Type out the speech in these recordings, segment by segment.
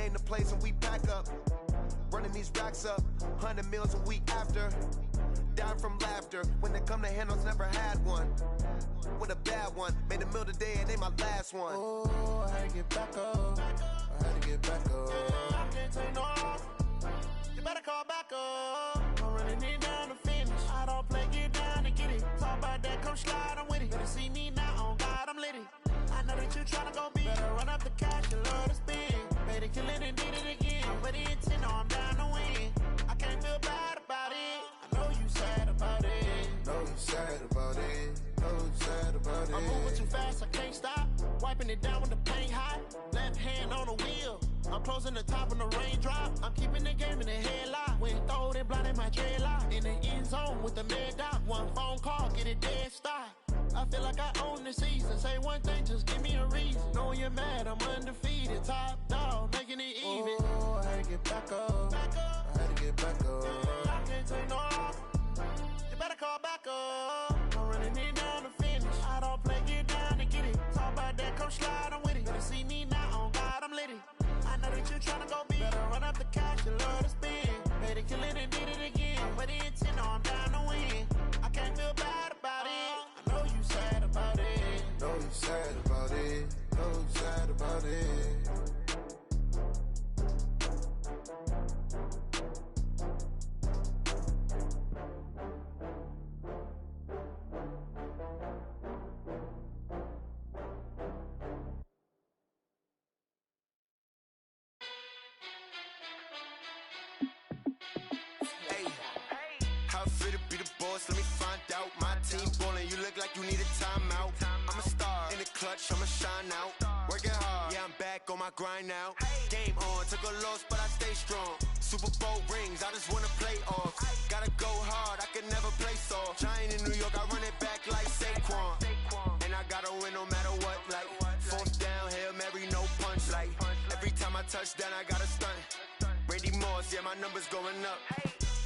came to place and we pack up. Running these racks up, 100 meals a week after. Down from laughter, when they come to handles, never had one. With a bad one, made a meal today and ain't my last one. Oh, I had to get back up. I had to get back up. I can't take no off. You better call back up. I'm running it down to finish. I don't play, get down and get it. Talk about that, come slide, I'm with it. Better see me now, on God, I'm litty. I know that you tryna go big. Better run up the cash, you love to spin. Made it, kill it, and did it again. But the intent, no, I'm down to win. I can't feel bad about it. I know you sad about it. Know you sad about it. Know you sad about it. I'm moving too fast, I can't stop. Wiping it down with the paint hot. Left hand on the wheel. I'm closing the top when the raindrop. I'm keeping the game in the headlock. When throwed and blinded my dreadlock. In the end zone with the mad dot. One phone call, get it dead stop. I feel like I own the season. Say one thing, just give me a reason. Knowing you're mad, I'm undefeated. Top dog, making it even. Oh, I had to get back up. I had to get back up. I can't take no off. You better call back up. I'm running it down to finish. I don't play, get down and get it. Talk about that, come slide, I'm with it. Better see me now, on God, I'm litty. I know that you tryna go big. Better run up the cash, you love to spin. Better kill it and did it again. But the intent, no, I'm down to win. I can't feel bad about it. I know you sad about it. Know you sad about it. Know you sad about it. How fit to be the boss? Let me find out. My team ballin', you look like you need a timeout. I'm a star in the clutch, I'ma shine out. Working hard, yeah, I'm back on my grind now. Game on, took a loss, but I stay strong. Super Bowl rings, I just wanna play off. Gotta go hard, I can never play soft. Giant in New York, I run it back like Saquon. And I gotta win no matter what, like fourth down, Hail Mary, no punch. Like every time I touch down, I gotta stunt. Randy Moss, yeah, my numbers going up.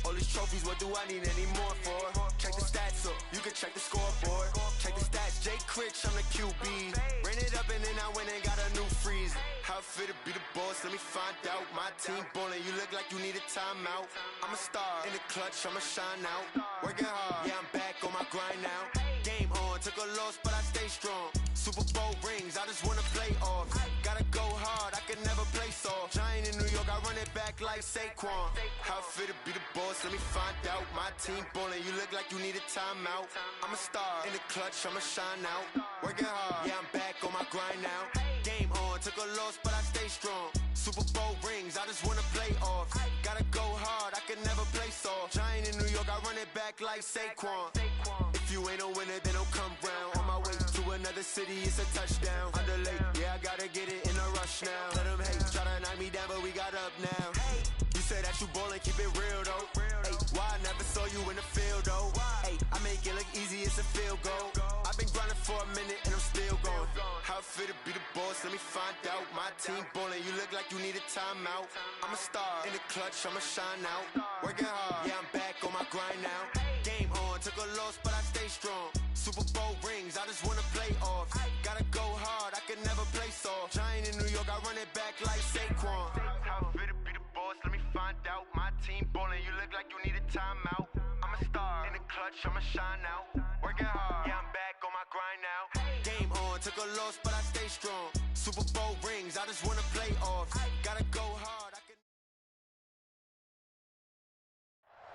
All these trophies, what do I need any more for? Check the stats up, you can check the scoreboard. Check the stats, Jake Critch, I'm the QB. Ran it up and then I went and got a new freeze. How fit to be the boss, let me find out. My team ballin', you look like you need a timeout. I'm a star in the clutch, I'ma shine out. Working hard, yeah, I'm back on my grind now. Game on, took a loss, but I stay strong. Super Bowl rings, I just wanna play off. Gotta go hard, I can never play soft. Giant in New York, I run it back like Saquon. How fit to be the boss, let me find out. My team ballin', you look like you need a timeout. I'm a star in the clutch, I'ma shine out. Working hard, yeah, I'm back on my grind now. Game on, took a loss, but I stay strong. Super Bowl rings, I just wanna play off. Gotta go hard, I can never play soft. Giant in New York, I run it back like Saquon. If you ain't a winner, then don't come round. On my way to another city, it's a touchdown. Underlay, yeah, I gotta get it in a rush now. Let them hate, try to knock me down, but we got up now. You say that you ballin', keep it real though. Hey, why I never saw you in the field though? Hey, I make it look easy, it's a field goal. I've been grinding for a minute and I'm still going. How fit to be the boss, let me find out. My team ballin', you look like you need a timeout. I'm a star in the clutch, I'ma shine out. Working hard, yeah, I'm back on my grind now. Game on, took a loss, but I stay strong. Super Bowl rings, I just wanna play off. Gotta go hard, I can never play soft. Giant in New York, I run it back like Saquon. How fit to be the boss, let me find out. My team ballin', you look like you need a timeout. I'm a star in the clutch, I'ma shine out. Working hard, yeah, I'm back on my grind now. Game on, took a loss, but I stay strong. Super Bowl rings, I just wanna play off. Gotta go hard, I can.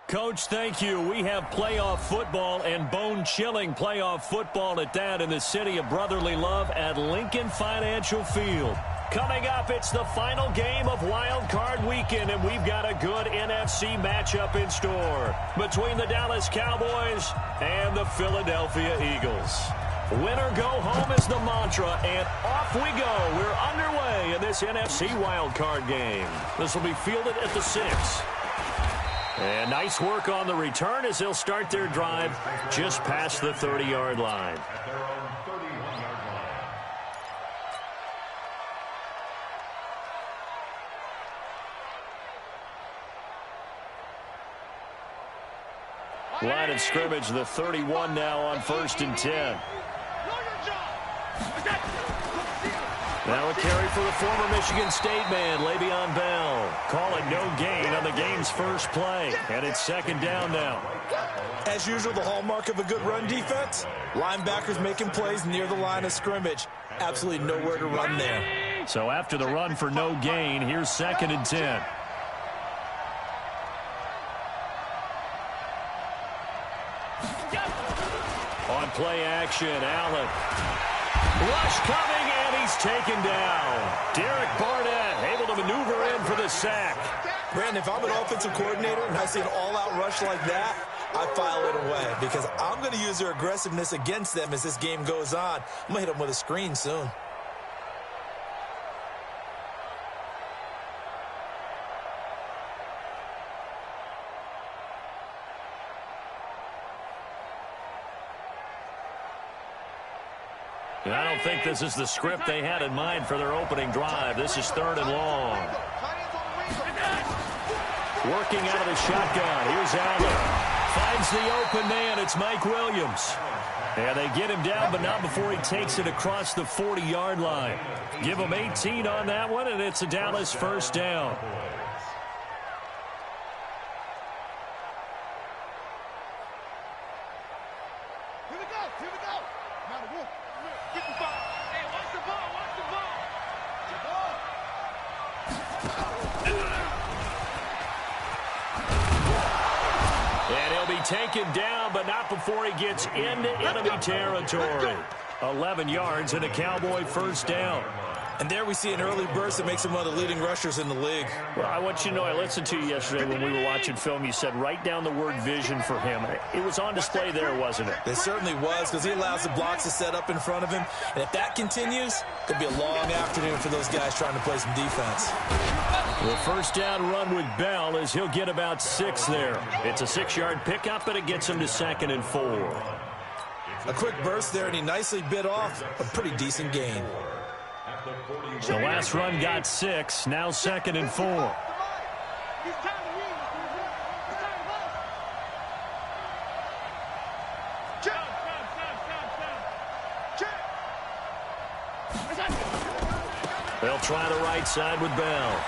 Coach, thank you. We have playoff football and bone-chilling playoff football at that in the city of brotherly love at Lincoln Financial Field. Coming up, it's the final game of Wild Card Weekend, and we've got a good NFC matchup in store between the Dallas Cowboys and the Philadelphia Eagles. Win or go home is the mantra, and off we go. We're underway in this NFC Wild Card game. This will be fielded at the 6. And nice work on the return as they'll start their drive just past the 30-yard line. Line of scrimmage, the 31 now on 1st and 10. Now a carry for the former Michigan State man, Le'Veon Bell. Call it no gain on the game's first play. And it's second down now. As usual, the hallmark of a good run defense, linebackers making plays near the line of scrimmage. Absolutely nowhere to run there. So after the run for no gain, here's 2nd and 10. On play action, Allen. Rush coming, and he's taken down. Derek Barnett able to maneuver in for the sack. Brandon, if I'm an offensive coordinator and I see an all-out rush like that, I file it away because I'm going to use their aggressiveness against them as this game goes on. I'm going to hit them with a screen soon. I don't think this is the script they had in mind for their opening drive. This is 3rd and long. Working out of the shotgun. Here's Allen. Finds the open man. It's Mike Williams. And they get him down, but not before he takes it across the 40-yard line. Give him 18 on that one, and it's a Dallas first down. Taken down, but not before he gets into enemy territory. 11 yards and a Cowboy first down. And there we see an early burst that makes him one of the leading rushers in the league. Well, I want you to know, I listened to you yesterday when we were watching film. You said write down the word vision for him. It was on display there, wasn't it? It certainly was, because he allows the blocks to set up in front of him. And if that continues, it could be a long afternoon for those guys trying to play some defense. The first down run with Bell is he'll get about 6 there. It's a 6-yard pickup, but it gets him to 2nd and 4. A quick burst there, and he nicely bit off a pretty decent gain. The last run got 6, now 2nd and 4. They'll try the right side with Bell.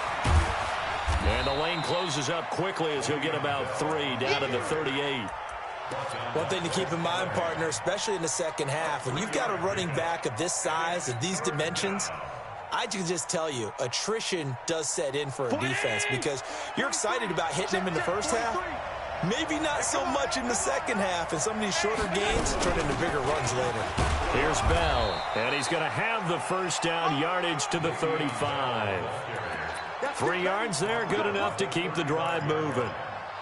And the lane closes up quickly as he'll get about 3 down to the 38. One thing to keep in mind, partner, especially in the second half, when you've got a running back of this size, of these dimensions, I can just tell you, attrition does set in for a defense because you're excited about hitting him in the first half. Maybe not so much in the second half, and some of these shorter gains turn into bigger runs later. Here's Bell, and he's going to have the first down, yardage to the 35. 3 yards there, good enough to keep the drive moving.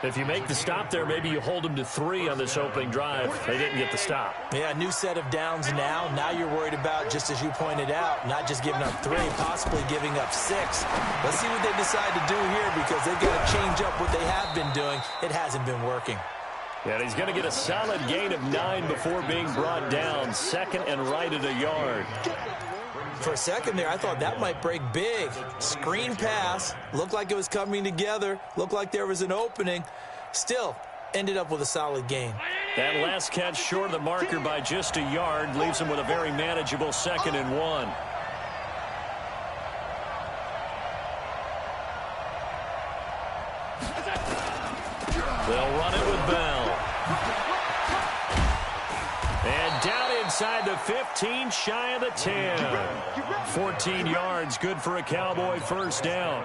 If you make the stop there, maybe you hold them to 3 on this opening drive. They didn't get the stop. Yeah, new set of downs now. Now you're worried about, just as you pointed out, not just giving up 3, possibly giving up 6. Let's see what they decide to do here because they've got to change up what they have been doing. It hasn't been working. And he's going to get a solid gain of 9 before being brought down. 2nd and right at a yard. For a second there, I thought that might break big. Screen pass. Looked like it was coming together. Looked like there was an opening. Still, ended up with a solid gain. That last catch short of the marker by just a yard leaves him with a very manageable 2nd and 1. They'll run it with Bell. And down inside the 15, shy of the 10. 14 yards, good for a Cowboy first down.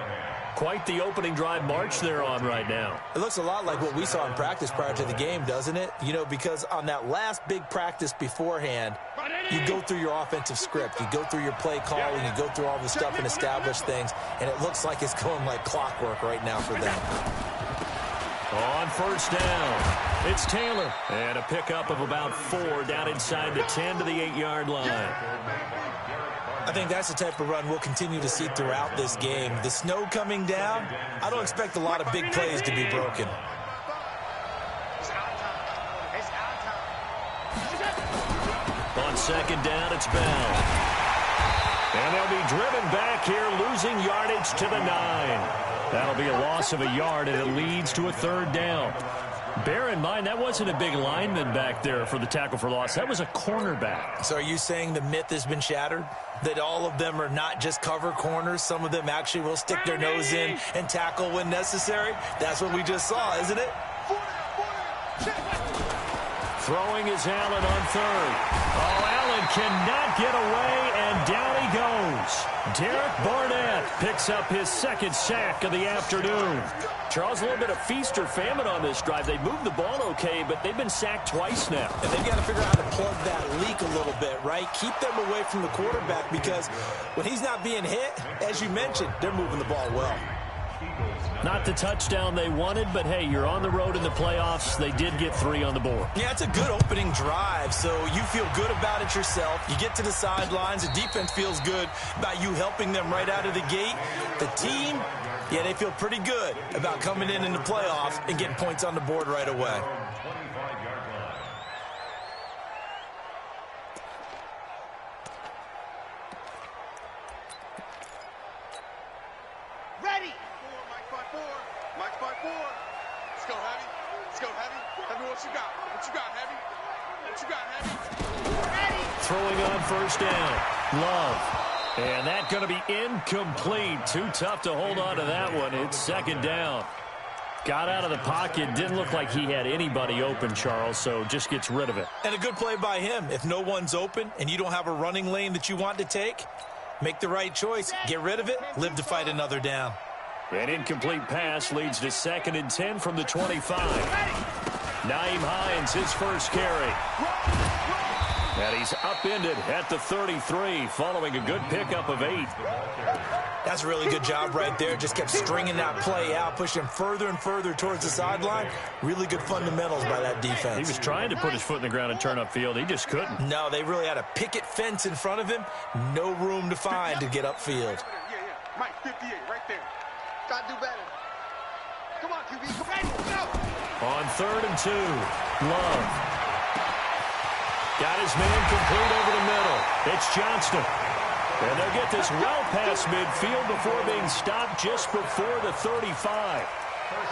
Quite the opening drive march they're on right now. It looks a lot like what we saw in practice prior to the game, doesn't it? You know, because on that last big practice beforehand, you go through your offensive script. You go through your play calling. You go through all the stuff and establish things. And it looks like it's going like clockwork right now for them. On first down, it's Taylor. And a pickup of about 4 down inside the 10 to the 8-yard line. I think that's the type of run we'll continue to see throughout this game. The snow coming down, I don't expect a lot of big plays to be broken. On second down, it's Bell. And they'll be driven back here, losing yardage to the 9. That'll be a loss of a yard, and it leads to a 3rd down. Bear in mind, that wasn't a big lineman back there for the tackle for loss. That was a cornerback. So are you saying the myth has been shattered? That all of them are not just cover corners? Some of them actually will stick their nose in and tackle when necessary? That's what we just saw, isn't it? Throwing is Allen on third. Oh, Allen cannot get away, and down he goes. Derek Barnett picks up his second sack of the afternoon. Charles, a little bit of feast or famine on this drive. They moved the ball okay, but they've been sacked twice now. And they've got to figure out how to plug that leak a little bit, right? Keep them away from the quarterback, because when he's not being hit, as you mentioned, they're moving the ball well. Not the touchdown they wanted, but hey, you're on the road in the playoffs. They did get 3 on the board. Yeah, it's a good opening drive, so you feel good about it yourself. You get to the sidelines. The defense feels good about you helping them right out of the gate. The team, yeah, they feel pretty good about coming in the playoffs and getting points on the board right away. Throwing on first down. Love. And that's going to be incomplete. Too tough to hold on to that one. It's second down. Got out of the pocket. Didn't look like he had anybody open, Charles, so just gets rid of it. And a good play by him. If no one's open and you don't have a running lane that you want to take, make the right choice. Get rid of it. Live to fight another down. An incomplete pass leads to 2nd and 10 from the 25. Nyheim Hines, his first carry. And he's upended at the 33 following a good pickup of 8. That's a really good job right there. Just kept stringing that play out, pushing further and further towards the sideline. Really good fundamentals by that defense. He was trying to put his foot in the ground and turn upfield. He just couldn't. No, they really had a picket fence in front of him. No room to find to get upfield. Yeah. Mike, 58, right there. Gotta do better. Come on, QB. Come on, go. On 3rd and 2, Love. Got his man complete over the middle. It's Johnston. And they'll get this well past midfield before being stopped just before the 35.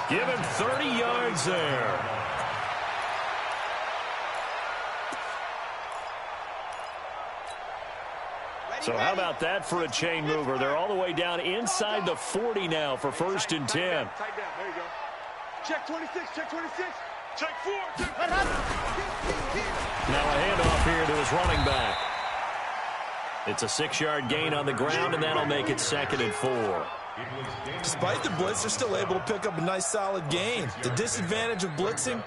Give him 30 yards there. So how about that for a chain mover? They're all the way down inside the 40 now for 1st and 10. Tight down. There you go. Check 26. Check 26. Check 4. Now a handoff here to his running back. It's a 6-yard gain on the ground, and that'll make it 2nd and 4. Despite the blitz, they're still able to pick up a nice, solid gain. The disadvantage of blitzing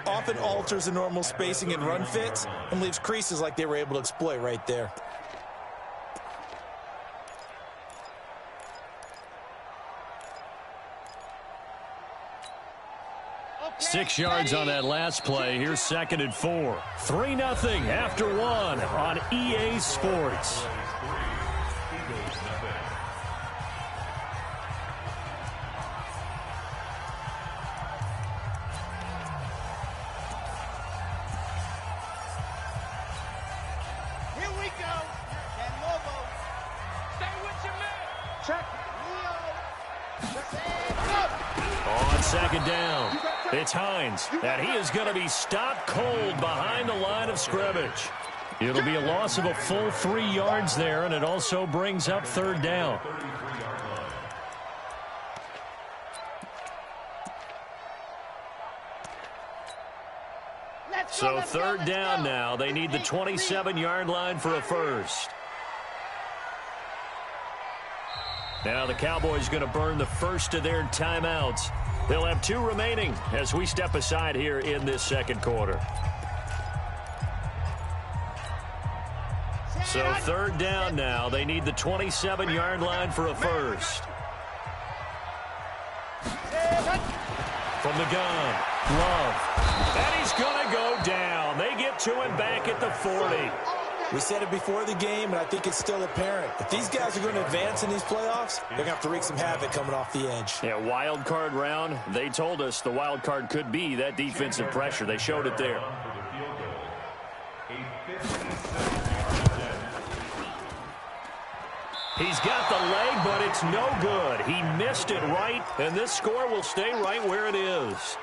often alters the normal spacing and run fits and leaves creases like they were able to exploit right there. Okay, 6 yards on that last play. Here's 2nd and 4. 3-0 after 1 on EA Sports. On 2nd down, it's Hines, and he is going to be stopped cold behind the line of scrimmage. It'll be a loss of a full 3 yards there, and it also brings up 3rd down. So 3rd down now. They need the 27-yard line for a first. Now the Cowboys going to burn the first of their timeouts. They'll have 2 remaining as we step aside here in this 2nd quarter. So 3rd down now. They need the 27-yard line for a first. From the gun, Love. And he's going to go down. They get to him back at the 40. We said it before the game, and I think it's still apparent. If these guys are going to advance in these playoffs, they're going to have to wreak some havoc coming off the edge. Yeah, wild card round. They told us the wild card could be that defensive pressure. They showed it there. He's got the leg, but it's no good. He missed it right, and this score will stay right where it is.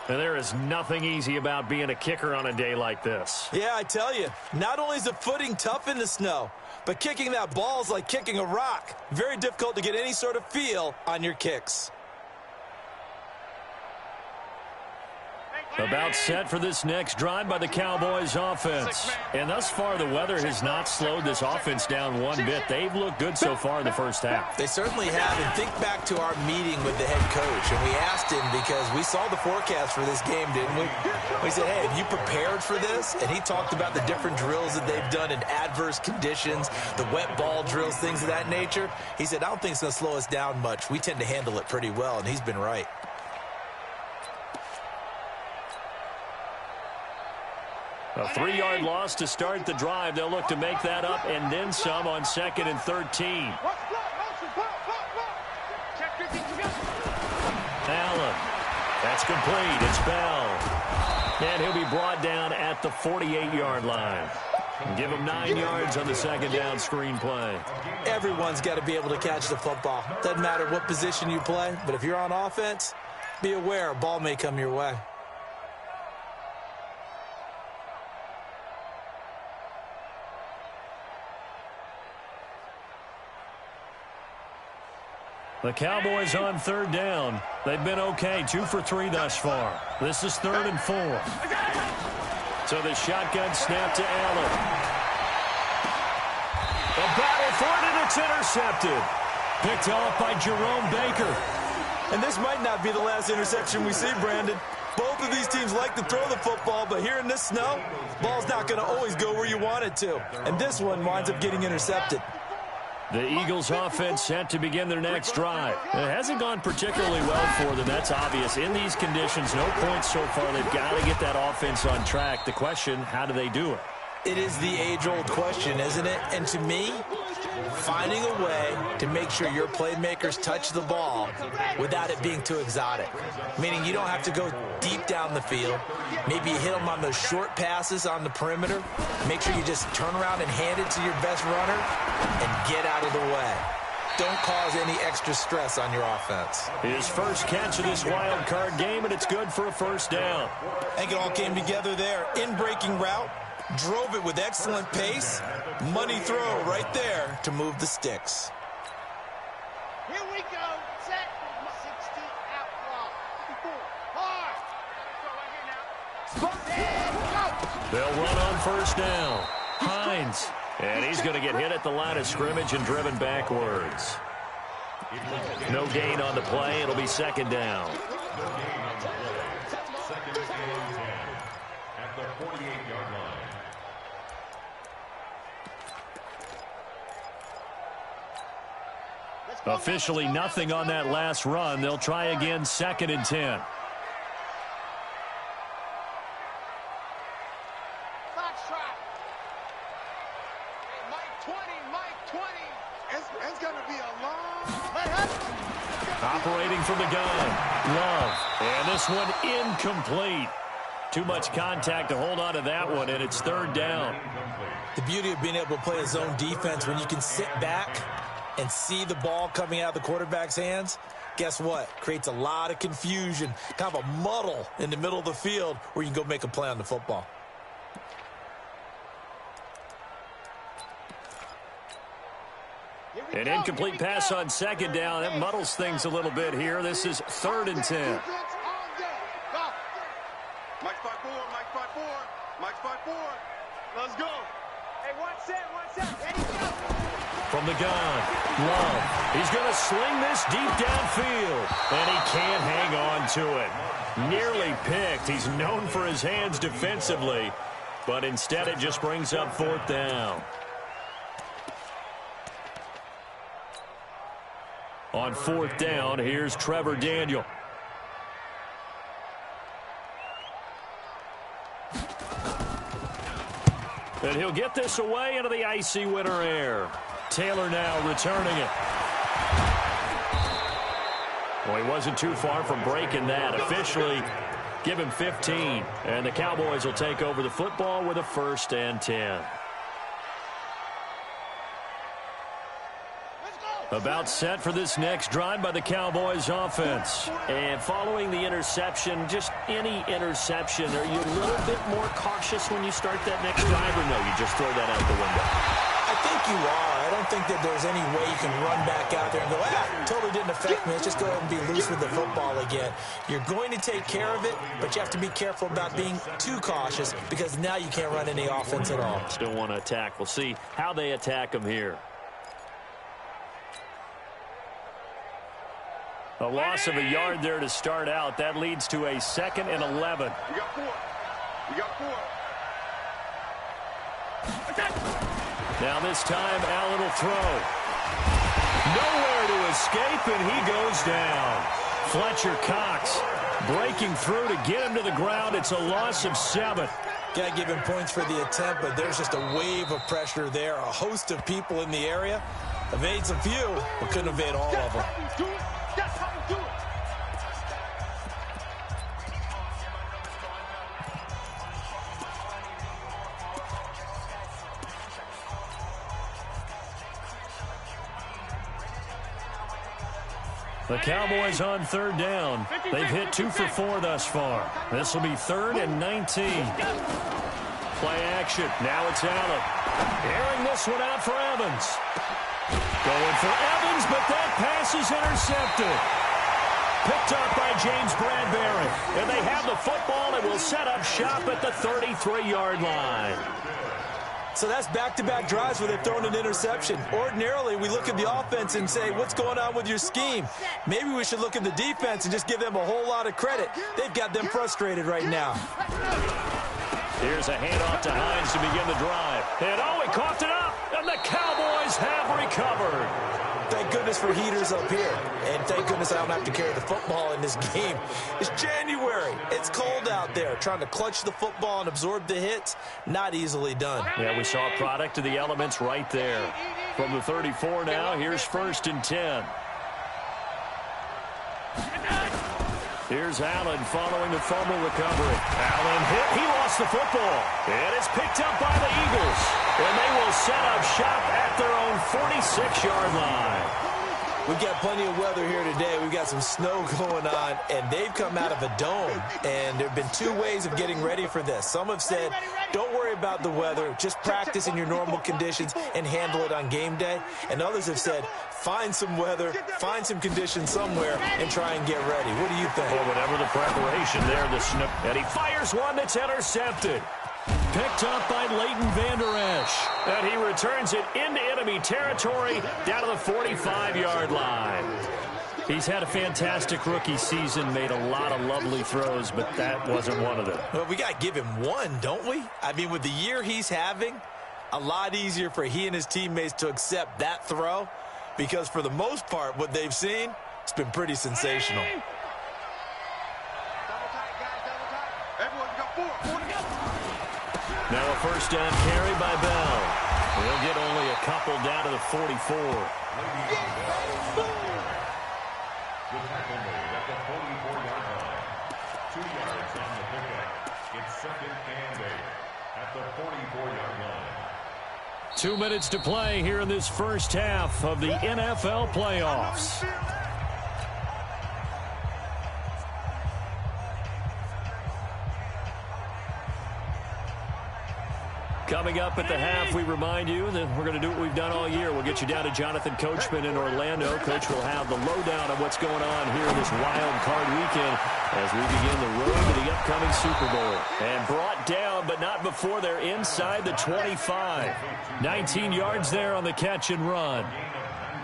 And there is nothing easy about being a kicker on a day like this. Yeah, I tell you, not only is the footing tough in the snow, but kicking that ball is like kicking a rock. Very difficult to get any sort of feel on your kicks. About set for this next drive by the Cowboys offense. And thus far, the weather has not slowed this offense down one bit. They've looked good so far in the first half. They certainly have. And think back to our meeting with the head coach. And we asked him because we saw the forecast for this game, didn't we? We said, hey, have you prepared for this? And he talked about the different drills that they've done in adverse conditions, the wet ball drills, things of that nature. He said, I don't think it's going to slow us down much. We tend to handle it pretty well, and he's been right. A 3-yard loss to start the drive. They'll look to make that up and then some on 2nd and 13. Allen. That's complete. It's Bell. And he'll be brought down at the 48-yard line. Give him 9 yards on the second down screen play. Everyone's got to be able to catch the football. Doesn't matter what position you play, but if you're on offense, be aware a ball may come your way. The Cowboys on 3rd down. They've been okay, 2 for 3 thus far. This is 3rd and 4. So the shotgun snap to Allen. The battle for it, and it's intercepted. Picked off by Jerome Baker. And this might not be the last interception we see, Brandon. Both of these teams like to throw the football, but here in this snow, ball's not going to always go where you want it to. And this one winds up getting intercepted. The Eagles offense set to begin their next drive. It hasn't gone particularly well for them. That's obvious. In these conditions, no points so far. They've got to get that offense on track. The question, how do they do it? It is the age-old question, isn't it? And to me, finding a way to make sure your playmakers touch the ball without it being too exotic. Meaning you don't have to go deep down the field. Maybe you hit them on those short passes on the perimeter. Make sure you just turn around and hand it to your best runner and get out of the way. Don't cause any extra stress on your offense. His first catch of this wild card game, and it's good for a first down. I think it all came together there. In-breaking route. Drove it with excellent pace. Money throw right there to move the sticks. Here we go. Set. 60 out block. Hard. They'll run on first down. Hines. And he's going to get hit at the line of scrimmage and driven backwards. No gain on the play. It'll be 2nd down. At the 48-yard line. Officially nothing on that last run. They'll try again, 2nd and 10. Operating from the gun. Love. And this one incomplete. Too much contact to hold on to that one, and it's 3rd down. The beauty of being able to play a zone defense when you can sit back and see the ball coming out of the quarterback's hands, guess what? Creates a lot of confusion, kind of a muddle in the middle of the field where you can go make a play on the football. An incomplete pass on 2nd down. That muddles things a little bit here. This is 3rd and 10. Mike 5-4, Mike 5-4, Mike 5-4. Let's go. Hey, one set, ready, go. From the gun, Love. He's going to sling this deep downfield, and he can't hang on to it. Nearly picked. He's known for his hands defensively, but instead it just brings up 4th down. On 4th down, here's Trevor Daniel. And he'll get this away into the icy winter air. Taylor now returning it. Well, he wasn't too far from breaking that. Officially, give him 15. And the Cowboys will take over the football with a 1st and 10. Let's go. About set for this next drive by the Cowboys offense. And following the interception, just any interception, are you a little bit more cautious when you start that next drive, or no, you just throw that out the window? I think you are. I don't think that there's any way you can run back out there and go, totally didn't affect me. Let's just go ahead and be loose with the football again. You're going to take care of it, but you have to be careful about being too cautious because now you can't run any offense at all. Still want to attack. We'll see how they attack them here. A loss of a yard there to start out. That leads to a 2nd and 11. We got 4. We got 4. Now this time, Allen will throw. Nowhere to escape, and he goes down. Fletcher Cox breaking through to get him to the ground. It's a loss of 7. Got to give him points for the attempt, but there's just a wave of pressure there. A host of people in the area. Evades a few, but couldn't evade all of them. That's how we do it. The Cowboys on 3rd down. They've hit 2 for 4 thus far. This will be 3rd and 19. Play action. Now it's Allen. Airing this one out for Evans. Going for Evans, but that pass is intercepted. Picked up by James Bradbury. And they have the football and will set up shop at the 33-yard line. So that's back-to-back drives where they've thrown an interception. Ordinarily, we look at the offense and say, what's going on with your scheme? Maybe we should look at the defense and just give them a whole lot of credit. They've got them frustrated right now. Here's a handoff to Hines to begin the drive. And he coughed it up, and the Cowboys have recovered. Thank goodness for heaters up here. And thank goodness I don't have to carry the football in this game. It's January. It's cold out there. Trying to clutch the football and absorb the hits, not easily done. Yeah, we saw a product of the elements right there. From the 34 now, here's 1st and 10. Here's Allen following the fumble recovery. Allen hit. He lost the football. And it's picked up by the Eagles. And they will set up shop at their own 46-yard line. We've got plenty of weather here today. We've got some snow going on, and they've come out of a dome. And there have been 2 ways of getting ready for this. Some have said, don't worry about the weather. Just practice in your normal conditions and handle it on game day. And others have said, find some weather, find some conditions somewhere, and try and get ready. What do you think? Well, whatever the preparation there, the snip. And he fires one that's intercepted. Picked up by Leighton Vander Esch. And he returns it into enemy territory down to the 45-yard line. He's had a fantastic rookie season, made a lot of lovely throws, but that wasn't one of them. Well, we got to give him one, don't we? I mean, with the year he's having, a lot easier for he and his teammates to accept that throw because for the most part, what they've seen, it's been pretty sensational. Double tight, guys, double tight. Everyone, we got 4. 4 to go. Now a 1st down carry by Bell. He'll get only a couple down to the 44. The tackle made at the 44-yard line. 2 yards on the pickup. It's 2nd and 8 at the 44-yard line. 2 minutes to play here in this first half of the NFL playoffs. Coming up at the half, we remind you that we're going to do what we've done all year. We'll get you down to Jonathan Coachman in Orlando. Coach will have the lowdown of what's going on here in this wild card weekend as we begin the road to the upcoming Super Bowl. And brought down, but not before they're inside the 25. 19 yards there on the catch and run.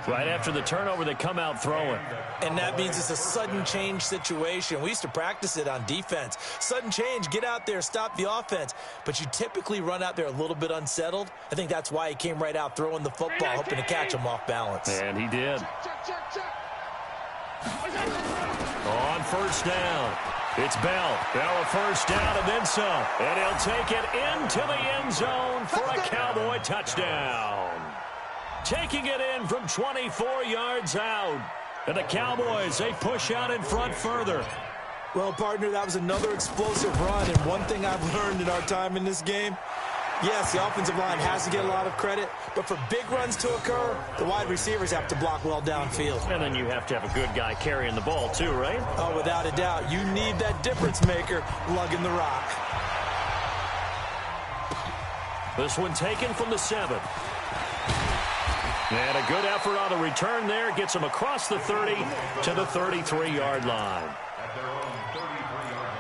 Right after the turnover, they come out throwing. And that means it's a sudden change situation. We used to practice it on defense. Sudden change, get out there, stop the offense. But you typically run out there a little bit unsettled. I think that's why he came right out throwing the football, hoping to catch him off balance. And he did. On 1st down, it's Bell. Bell a 1st down and then some. And he'll take it into the end zone for a Cowboy touchdown. Taking it in from 24 yards out. And the Cowboys, they push out in front further. Well, partner, that was another explosive run. And one thing I've learned in our time in this game, Yes, the offensive line has to get a lot of credit, but for big runs to occur, the wide receivers have to block well downfield. And then you have to have a good guy carrying the ball too, right? Oh, without a doubt. You need that difference maker lugging the rock. This one taken from the 7. And a good effort on the return there. Gets him across the 30 to the 33-yard line. At their own 33-yard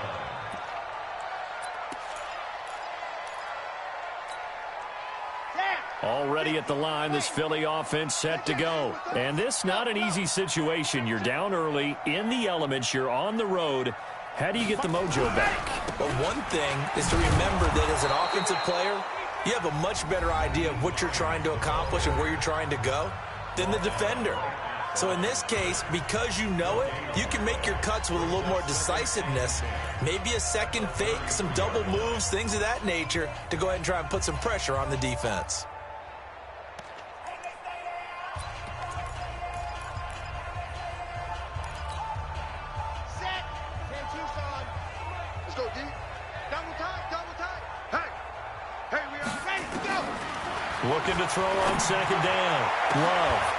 line. Already at the line, this Philly offense set to go. And this not an easy situation. You're down early, in the elements, you're on the road. How do you get the mojo back? But one thing is to remember that as an offensive player, you have a much better idea of what you're trying to accomplish and where you're trying to go than the defender. So in this case, because you know it, you can make your cuts with a little more decisiveness, maybe a second fake, some double moves, things of that nature, to go ahead and try and put some pressure on the defense. Looking to throw on second down. Love.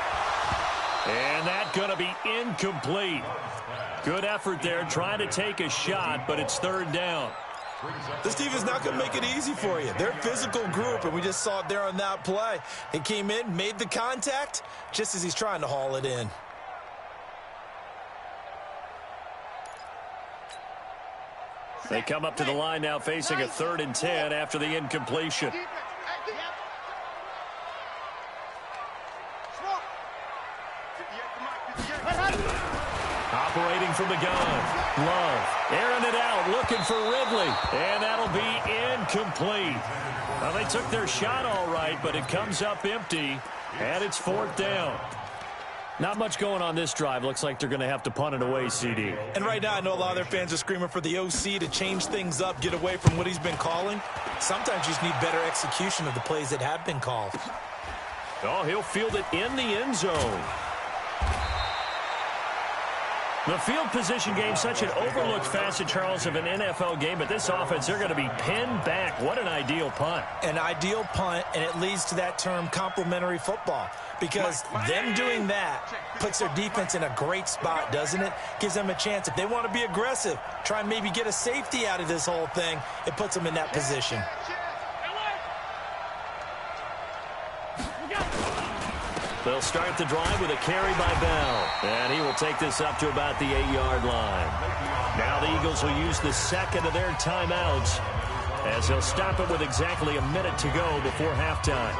And that's going to be incomplete. Good effort there, trying to take a shot, but it's third down. This team is not going to make it easy for you. They're a physical group, and we just saw it there on that play. He came in, made the contact, just as he's trying to haul it in. They come up to the line now facing a 3rd and 10 after the incompletion. Operating from the gun. Love. Airing it out. Looking for Ridley. And that'll be incomplete. Well, they took their shot all right, but it comes up empty. And it's 4th down. Not much going on this drive. Looks like they're going to have to punt it away, CD. And right now, I know a lot of their fans are screaming for the OC to change things up, get away from what he's been calling. Sometimes you just need better execution of the plays that have been called. Oh, he'll field it in the end zone. The field position game, such an overlooked facet, Charles, of an NFL game. But this offense, they're going to be pinned back. What an ideal punt. An ideal punt, and it leads to that term complementary football. Because them doing that puts their defense in a great spot, doesn't it? Gives them a chance. If they want to be aggressive, try and maybe get a safety out of this whole thing, it puts them in that position. They'll start the drive with a carry by Bell. And he will take this up to about the 8-yard line. Now the Eagles will use the second of their timeouts as they'll stop it with exactly a minute to go before halftime.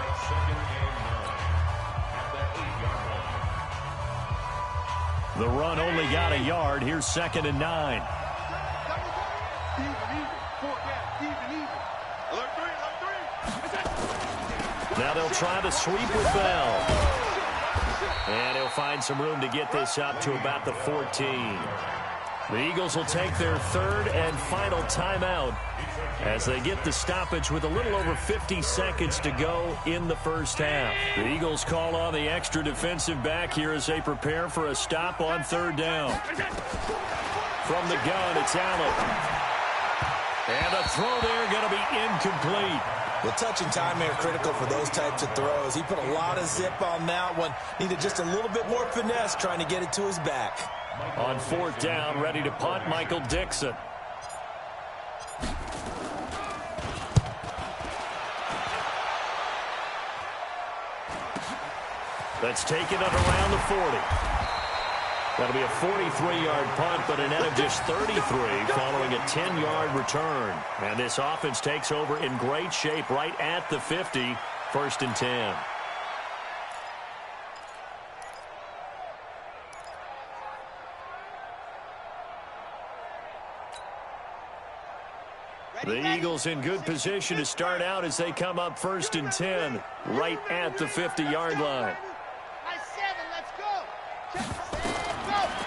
The run only got a yard. Here's 2nd and 9. Now they'll try to sweep with Bell. And he'll find some room to get this up to about the 14. The Eagles will take their 3rd and final timeout as they get the stoppage with a little over 50 seconds to go in the first half. The Eagles call on the extra defensive back here as they prepare for a stop on 3rd down. From the gun, it's Allen. And the throw there going to be incomplete. The touch and timing are critical for those types of throws. He put a lot of zip on that one. Needed just a little bit more finesse trying to get it to his back. On 4th down, ready to punt, Michael Dixon. That's taken up around the 40. That'll be a 43-yard punt, but a net of just 33 following a 10-yard return. And this offense takes over in great shape right at the 50, 1st and 10. The Eagles in good position to start out as they come up 1st and 10 right at the 50-yard line.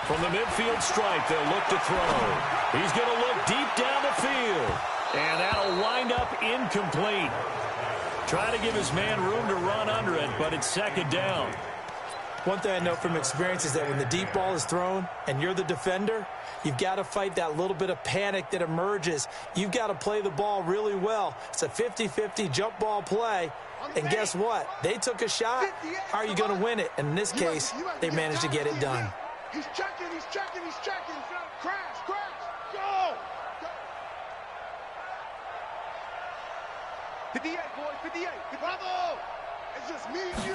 From the midfield stripe, they'll look to throw. He's going to look deep down the field. And that'll wind up incomplete. Trying to give his man room to run under it, but it's 2nd down. One thing I know from experience is that when the deep ball is thrown and you're the defender, you've got to fight that little bit of panic that emerges. You've got to play the ball really well. It's a 50-50 jump ball play. And guess what? They took a shot. How are you going to win it? And in this case, they managed to get it done. He's checking, he's checking, he's checking. Crash, go! 58, boys, 58. Bravo! It's just me and you.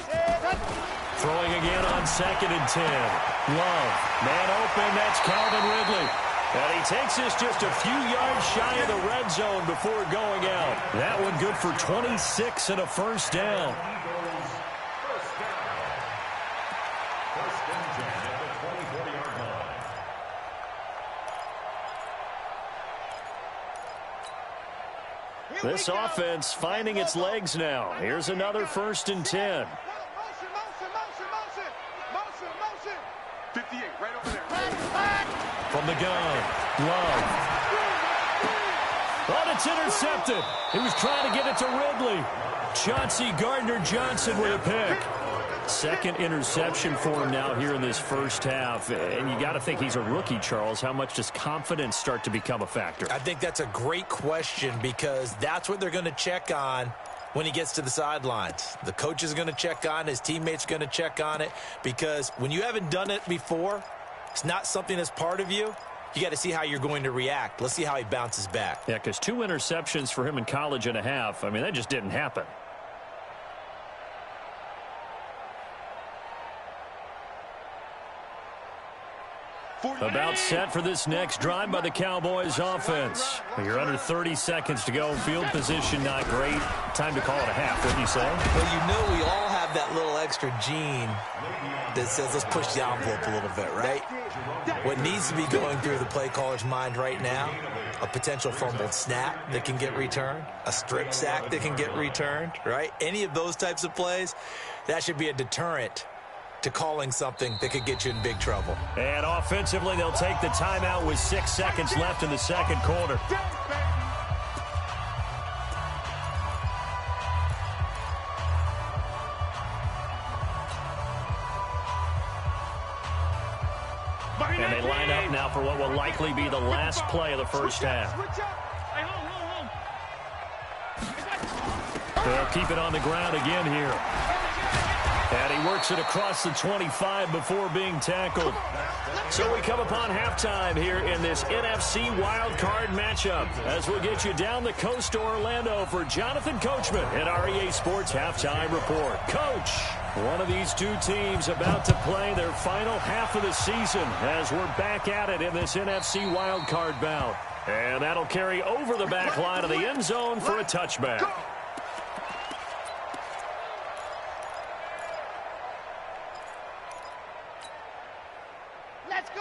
Throwing again on 2nd and 10. Love. Man open. That's Calvin Ridley. And he takes this just a few yards shy of the red zone before going out. That one good for 26 and a first down. First and 10 at the 24-yard line. This offense finding its legs now. Here's another 1st and 10. Motion. 58, right over there. From the gun, Love. Oh, it's intercepted. He was trying to get it to Ridley. Chauncey Gardner-Johnson with a pick. Second interception for him now here in this first half. And you got to think he's a rookie, Charles. How much does confidence start to become a factor? I think that's a great question because that's what they're going to check on when he gets to the sidelines. The coach is going to check on it. His teammates are going to check on it because when you haven't done it before, it's not something that's part of you. You got to see how you're going to react. Let's see how he bounces back. Yeah, because 2 interceptions for him in college and a half. I mean, that just didn't happen. About set for this next drive by the Cowboys offense. You're under 30 seconds to go. Field position not great. Time to call it a half, wouldn't you say? Well, you know we all have that little extra gene that says let's push the envelope a little bit, right? What needs to be going through the play caller's mind right now, a potential fumbled snap that can get returned, a strip sack that can get returned, right? Any of those types of plays, that should be a deterrent to calling something that could get you in big trouble. And offensively, they'll take the timeout with 6 seconds left in the second quarter. And they line up now for what will likely be the last play of the first half. They'll keep it on the ground again here. And he works it across the 25 before being tackled. So we come upon halftime here in this NFC wildcard matchup as we'll get you down the coast to Orlando for Jonathan Coachman at our EA Sports Halftime Report. Coach, one of these two teams about to play their final half of the season as we're back at it in this NFC wildcard bout. And that'll carry over the back line of the end zone for a touchback.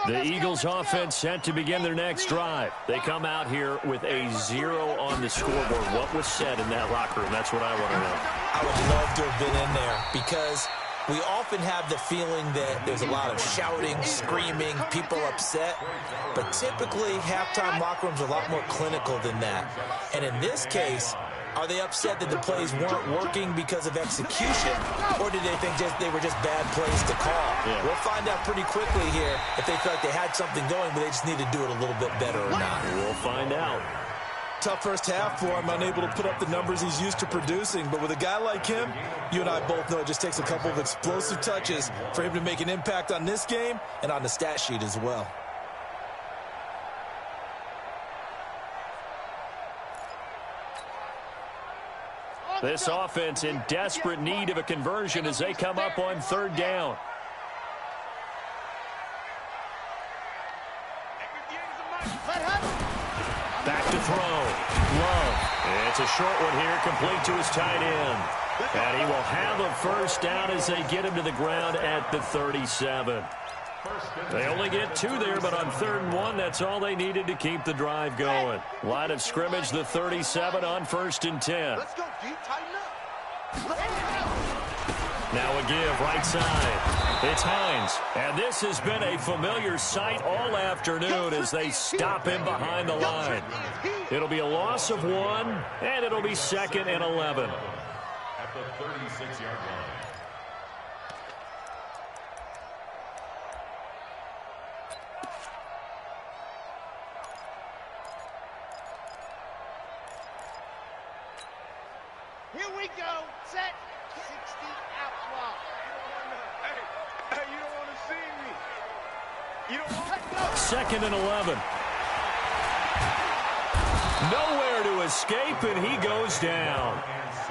The Eagles offense set to begin their next drive. They come out here with a 0 on the scoreboard. What was said in that locker room? That's what I want to know. I would love to have been in there because we often have the feeling that there's a lot of shouting, screaming, people upset. But typically, halftime locker rooms are a lot more clinical than that. And in this case, are they upset that the plays weren't working because of execution, or did they think they were just bad plays to call? Yeah. We'll find out pretty quickly here if they feel like they had something going, but they just need to do it a little bit better or not. We'll find out. Tough first half for him, unable to put up the numbers he's used to producing. But with a guy like him, you and I both know it just takes a couple of explosive touches for him to make an impact on this game and on the stat sheet as well. This offense in desperate need of a conversion as they come up on third down. Back to throw. Love. It's a short one here, complete to his tight end. And he will have a first down as they get him to the ground at the 37. They only get 2 there, but on 3rd and 1, that's all they needed to keep the drive going. Line of scrimmage, the 37 on 1st and 10. Let's go, D. Tighten up. Now a give, right side. It's Hines. And this has been a familiar sight all afternoon as they stop him behind the line. It'll be a loss of 1, and it'll be 2nd and 11. At the 36-yard line. Here we go. Set. 60 out wide. Hey, you don't want to see me. You don't want to go. 2nd and 11. Nowhere to escape, and he goes down.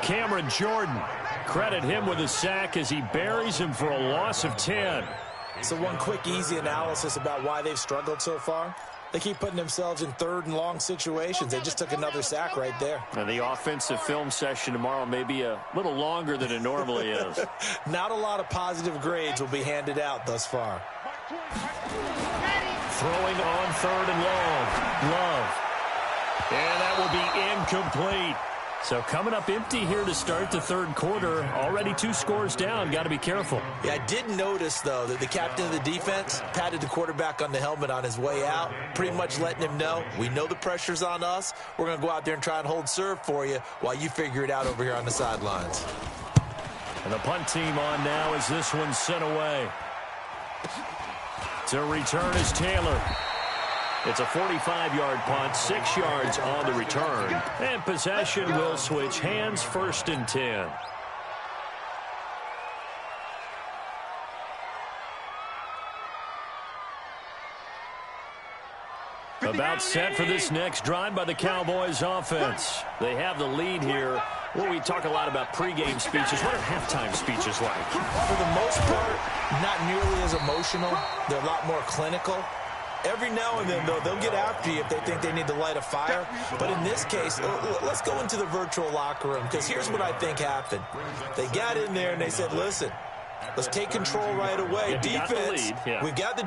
Cameron Jordan, credit him with a sack as he buries him for a loss of 10. So one quick, easy analysis about why they've struggled so far. They keep putting themselves in 3rd and long situations. They just took another sack right there. And the offensive film session tomorrow may be a little longer than it normally is. Not a lot of positive grades will be handed out thus far. Throwing on 3rd and long. Love. And that will be incomplete. So coming up empty here to start the 3rd quarter. Already 2 scores down. Got to be careful. Yeah, I did notice, though, that the captain of the defense patted the quarterback on the helmet on his way out, pretty much letting him know, we know the pressure's on us. We're going to go out there and try and hold serve for you while you figure it out over here on the sidelines. And the punt team on now as this one's sent away. To return is Taylor. It's a 45-yard punt, 6 yards on the return. And possession will switch hands, 1st and 10. About set for this next drive by the Cowboys offense. They have the lead here. Well, we talk a lot about pregame speeches. What are halftime speeches like? For the most part, not nearly as emotional. They're a lot more clinical. Every now and then, though, they'll get after you if they think they need to light a fire. But in this case, let's go into the virtual locker room, because here's what I think happened. They got in there and they said, listen, let's take control right away. Defense, we've got the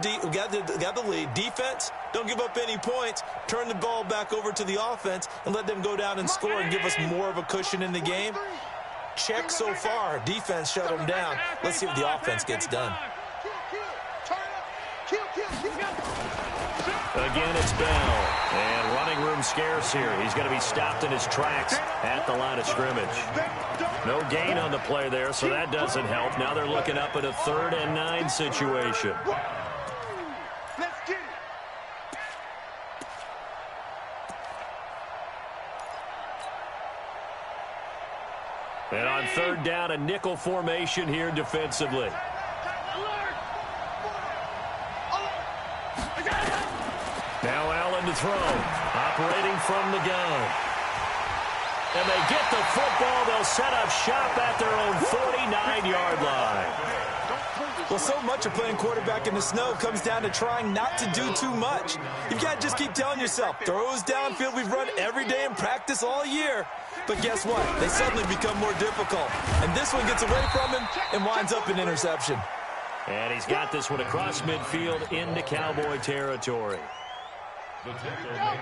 lead. Defense, don't give up any points. Turn the ball back over to the offense and let them go down and score and give us more of a cushion in the game. Check so far. Defense shut them down. Let's see if the offense gets done. Again, it's Bell. And running room scarce here. He's going to be stopped in his tracks at the line of scrimmage. No gain on the play there, so that doesn't help. Now they're looking up at a 3rd and 9 situation. Let's get it. And on 3rd down, a nickel formation here defensively. Now Allen to throw, operating from the gun. And they get the football. They'll set up shop at their own 49-yard line. Well, so much of playing quarterback in the snow comes down to trying not to do too much. You've got to just keep telling yourself, throws downfield we've run every day in practice all year. But guess what? They suddenly become more difficult. And this one gets away from him and winds up an interception. And he's got this one across midfield into Cowboy territory.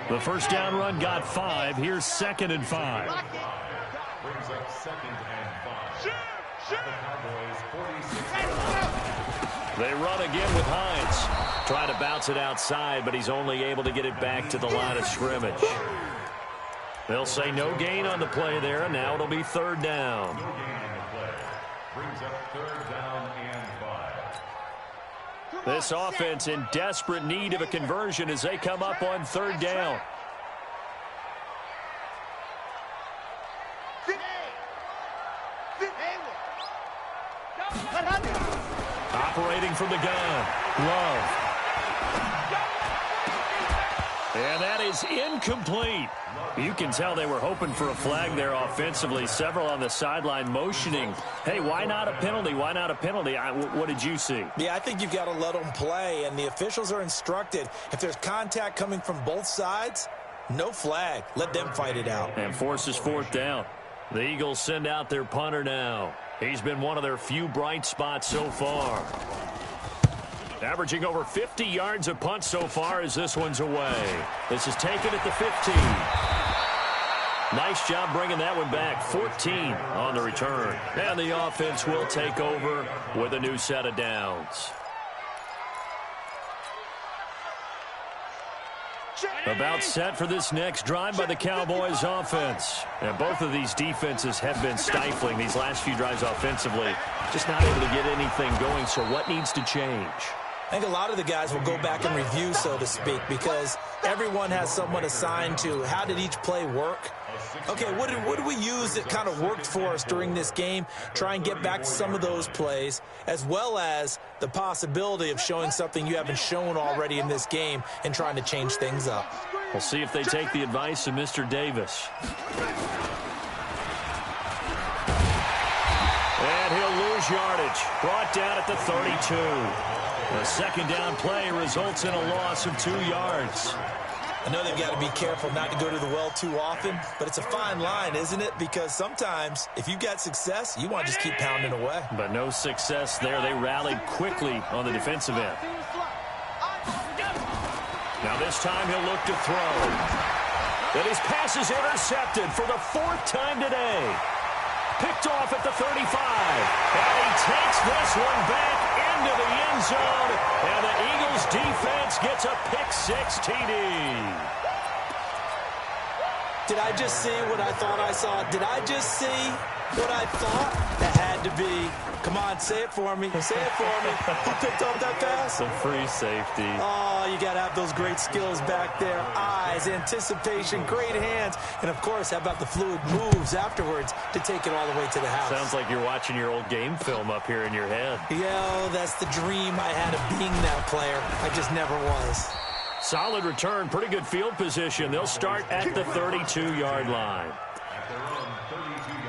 The first down run got 5. Here's 2nd and 5. Brings up 2nd and 5. They run again with Hines. Trying to bounce it outside, but he's only able to get it back to the line of scrimmage. They'll say no gain on the play there, and now it'll be 3rd down. No gain on the play. Brings up 3rd down and 5. This offense in desperate need of a conversion as they come up on 3rd down. Operating from the gun. Love. And that is incomplete. You can tell they were hoping for a flag there offensively. Several on the sideline motioning, hey, why not a penalty? Why not a penalty? What did you see? Yeah, I think you've got to let them play, and the officials are instructed. If there's contact coming from both sides, no flag. Let them fight it out. And forces 4th down. The Eagles send out their punter now. He's been one of their few bright spots so far. Averaging over 50 yards of punt so far as this one's away. This is taken at the 15. Nice job bringing that one back. 14 on the return. And the offense will take over with a new set of downs. About set for this next drive by the Cowboys offense. And both of these defenses have been stifling these last few drives offensively. Just not able to get anything going. So what needs to change? I think a lot of the guys will go back and review, so to speak, because everyone has someone assigned to how did each play work. okay, what did we use that kind of worked for us during this game? Try and get back to some of those plays, as well as the possibility of showing something you haven't shown already in this game and trying to change things up. We'll see if they take the advice of Mr. Davis. And he'll lose yardage. Brought down at the 32. A second down play results in a loss of 2 yards. I know they've got to be careful not to go to the well too often, but it's a fine line, isn't it? Because sometimes, if you've got success, you want to just keep pounding away. But no success there. They rallied quickly on the defensive end. Now this time he'll look to throw. And his pass is intercepted for the 4th time today. Picked off at the 35. And he takes this one back into the end zone. And the Eagles defense gets a pick-6 TD. Did I just see what I thought I saw? Did I just see what I thought? That had to be. Come on, say it for me. Say it for me. Who picked off that pass? The free safety. Oh, you got to have those great skills back there. Eyes, anticipation, great hands. And, of course, how about the fluid moves afterwards to take it all the way to the house? Sounds like you're watching your old game film up here in your head. Yeah, that's the dream I had of being that player. I just never was. Solid return, pretty good field position. They'll start at the 32-yard line. At their own 32-yard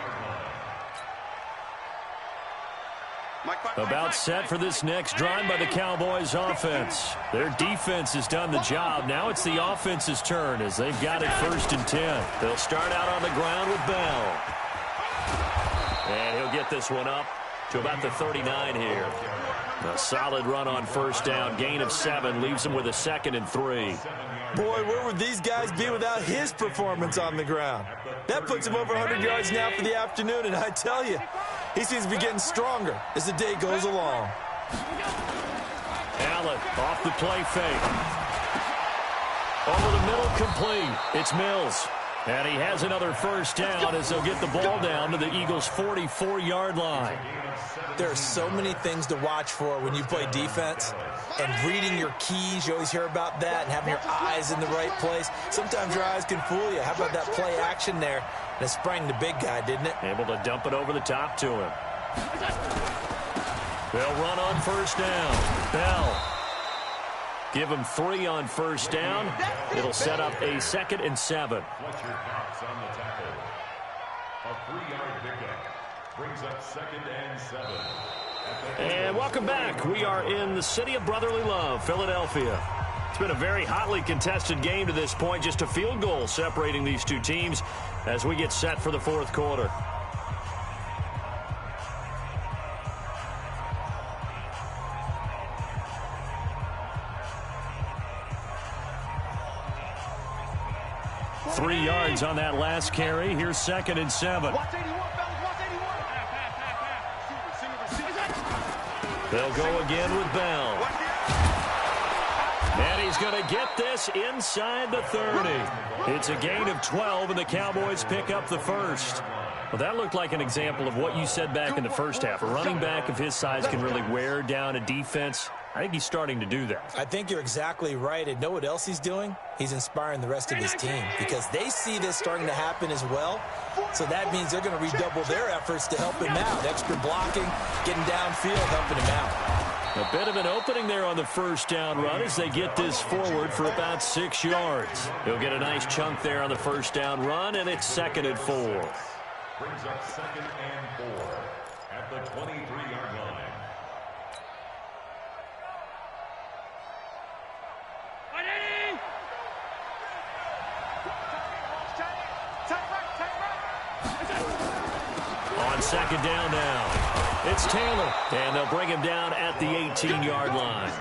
line. About set for this next drive by the Cowboys offense. Their defense has done the job. Now it's the offense's turn as they've got it 1st and 10. They'll start out on the ground with Bell. And he'll get this one up to about the 39 here. A solid run on 1st down. Gain of 7 leaves him with a 2nd and 3. Boy, where would these guys be without his performance on the ground? That puts him over 100 yards now for the afternoon, and I tell you, he seems to be getting stronger as the day goes along. Allen off the play fake. Over the middle, complete. It's Mills. And he has another 1st down as they'll get the ball down to the Eagles' 44-yard line. There are so many things to watch for when you play defense. And reading your keys, you always hear about that, and having your eyes in the right place. Sometimes your eyes can fool you. How about that play action there? That sprang the big guy, didn't it? Able to dump it over the top to him. They'll run on 1st down. Bell. Give him 3 on 1st down. It'll set up a 2nd and 7. Fletcher Cox on the tackle. A 3-yard pickup brings up 2nd and 7. And welcome back. We are in the city of brotherly love, Philadelphia. It's been a very hotly contested game to this point. Just a field goal separating these two teams as we get set for the 4th quarter. Three yards on that last carry. Here's 2nd and 7. They'll go again with Bell. And he's going to get this inside the 30. It's a gain of 12, and the Cowboys pick up the 1st. Well, that looked like an example of what you said back in the first half. A running back of his size can really wear down a defense. I think he's starting to do that. I think you're exactly right. And know what else he's doing? He's inspiring the rest of his team because they see this starting to happen as well. So that means they're going to redouble their efforts to help him out. Extra blocking, getting downfield, helping him out. A bit of an opening there on the 1st down run as they get this forward for about 6 yards. He'll get a nice chunk there on the 1st down run, and it's 2nd and 4. Brings up 2nd and 4 at the 23-yard line. On 2nd down now, it's Taylor, and they'll bring him down at the 18-yard line.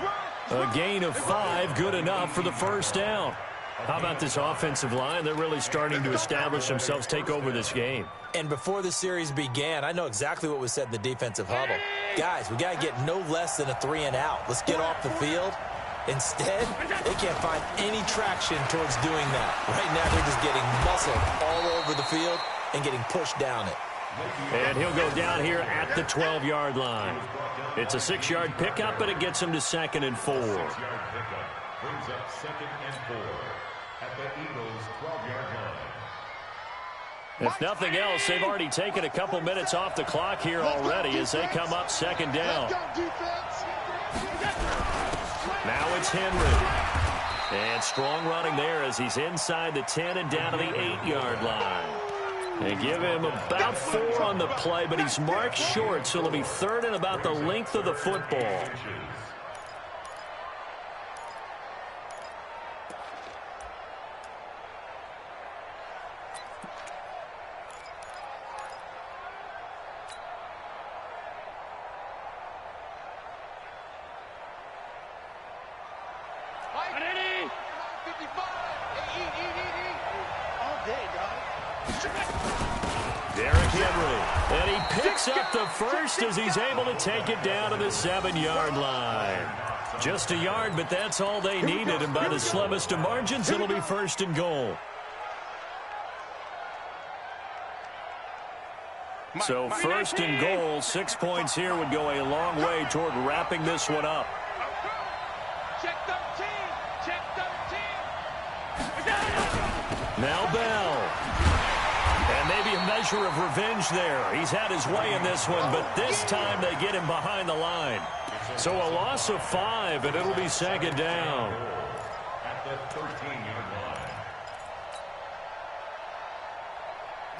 A gain of 5, good enough for the 1st down. How about this offensive line? They're really starting to establish themselves, take over this game. And before the series began, I know exactly what was said in the defensive huddle. Guys, we got to get no less than a 3 and out. Let's get off the field. Instead, they can't find any traction towards doing that. Right now, they're just getting muscled all over the field and getting pushed down it. And he'll go down here at the 12-yard line. It's a 6-yard pickup, but it gets him to 2nd and 4. 6-yard pickup brings up 2nd and 4 at the Eagles' 12-yard line. If nothing else, they've already taken a couple minutes off the clock here already as they come up second down. Now it's Henry. And strong running there as he's inside the 10 and down to the 8-yard line. They give him about 4 on the play, but he's marked short, so it'll be third and about the length of the football. Up the first as he's able to take it down to the 7-yard line. Just a yard, but that's all they needed, and by the slimmest of margins, it'll be first and goal. So first and goal, 6 points here would go a long way toward wrapping this one up. Check 13. Check 13. Now Bell. And maybe a measure of revenge there. He's had his way in this one, but this time they get him behind the line. So a loss of 5, and it'll be second down. At the 13-yard line.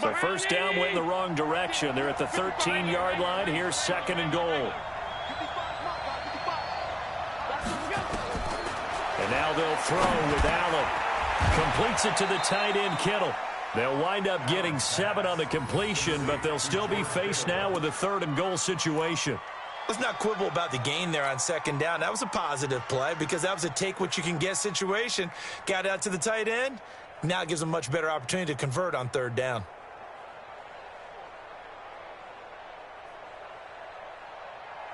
So first down went in the wrong direction. They're at the 13-yard line. Here's second and goal. And now they'll throw with Allen. Completes it to the tight end, Kittle. They'll wind up getting 7 on the completion, but they'll still be faced now with a third and goal situation. Let's not quibble about the gain there on second down. That was a positive play because that was a take-what-you-can-get situation. Got out to the tight end. Now it gives them a much better opportunity to convert on third down.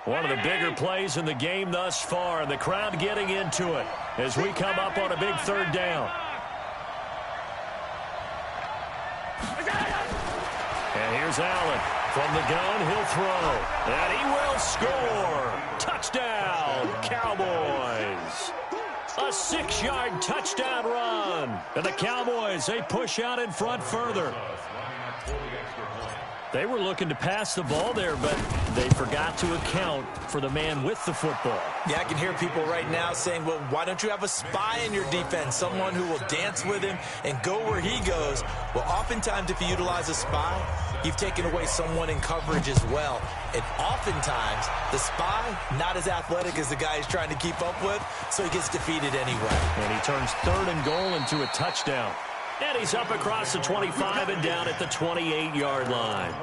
One of the bigger plays in the game thus far, and the crowd getting into it as we come up on a big third down. And here's Allen. From the gun, he'll throw. And he will score. Touchdown, Cowboys. A 6-yard touchdown run. And the Cowboys, they push out in front further. They were looking to pass the ball there, but they forgot to account for the man with the football. Yeah, I can hear people right now saying, well, why don't you have a spy in your defense, someone who will dance with him and go where he goes? Well, oftentimes if you utilize a spy, you've taken away someone in coverage as well. And oftentimes, the spy, not as athletic as the guy he's trying to keep up with, so he gets defeated anyway. And he turns third and goal into a touchdown. And he's up across the 25 and down at the 28-yard line.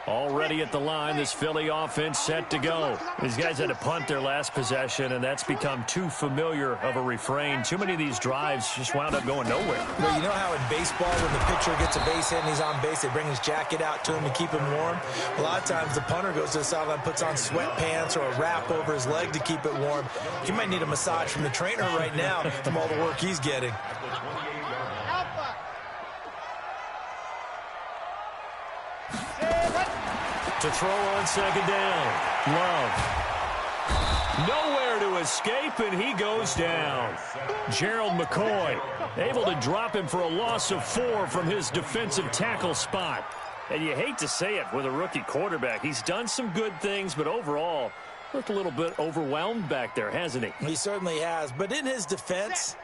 Already at the line, this Philly offense set to go. These guys had to punt their last possession, and that's become too familiar of a refrain. Too many of these drives just wound up going nowhere. Well, you know how in baseball, when the pitcher gets a base hit and he's on base, they bring his jacket out to him to keep him warm? A lot of times the punter goes to the sideline, puts on sweatpants or a wrap over his leg to keep it warm. He might need a massage from the trainer right now from all the work he's getting. To throw on second down. Love. Nowhere to escape, and he goes down. Gerald McCoy able to drop him for a loss of 4 from his defensive tackle spot. And you hate to say it with a rookie quarterback. He's done some good things, but overall, looked a little bit overwhelmed back there, hasn't he? He certainly has. But in his defense,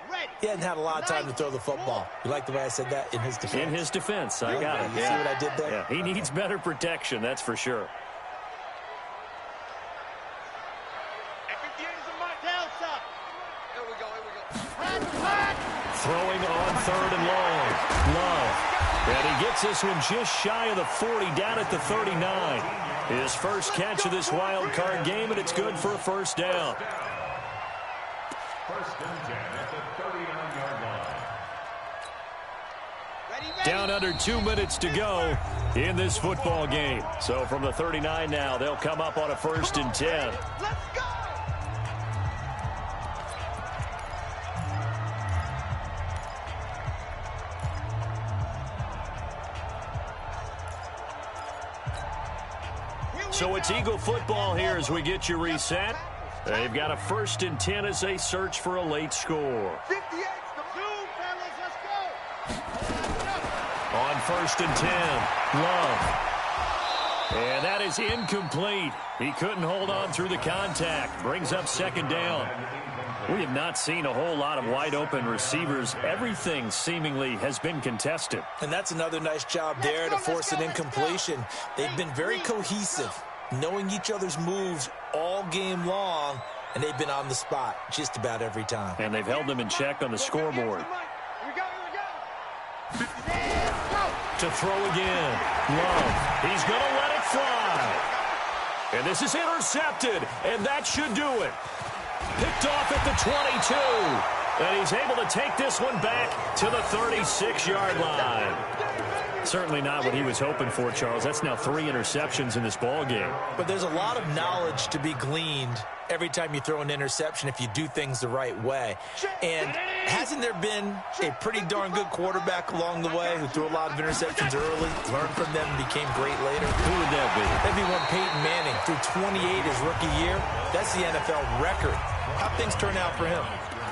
he hasn't had a lot of time to throw the football. You like the way I said that? In his defense. In his defense. I got it. You see what I did there? Yeah, he needs better protection, that's for sure. Throwing on third and long. Love. And he gets this one just shy of the 40, down at the 39. His first catch of this wild card game, and it's good for a first down. First and 10 at the 39-yard line. Down under 2 minutes to go in this football game. So from the 39 now, they'll come up on a first and 10. Let's go! So it's Eagle football here as we get you reset. They've got a 1st and 10 as they search for a late score. 58's the move, fellas. Let's go. On 1st and 10, Love. And that is incomplete. He couldn't hold on through the contact. Brings up 2nd down. We have not seen a whole lot of wide-open receivers. Everything seemingly has been contested. And that's another nice job there to force an incompletion. They've been very cohesive, knowing each other's moves all game long, and they've been on the spot just about every time. And they've held them in check on the scoreboard. To throw again. Love. He's going to let it fly. And this is intercepted, and that should do it. Picked off at the 22. And he's able to take this one back to the 36-yard line. Certainly not what he was hoping for, Charles. That's now 3 interceptions in this ball game. But there's a lot of knowledge to be gleaned every time you throw an interception if you do things the right way. And hasn't there been a pretty darn good quarterback along the way who threw a lot of interceptions early, learned from them, and became great later? Who would that be? That'd be one Peyton Manning. Threw 28 his rookie year. That's the NFL record. How'd things turn out for him?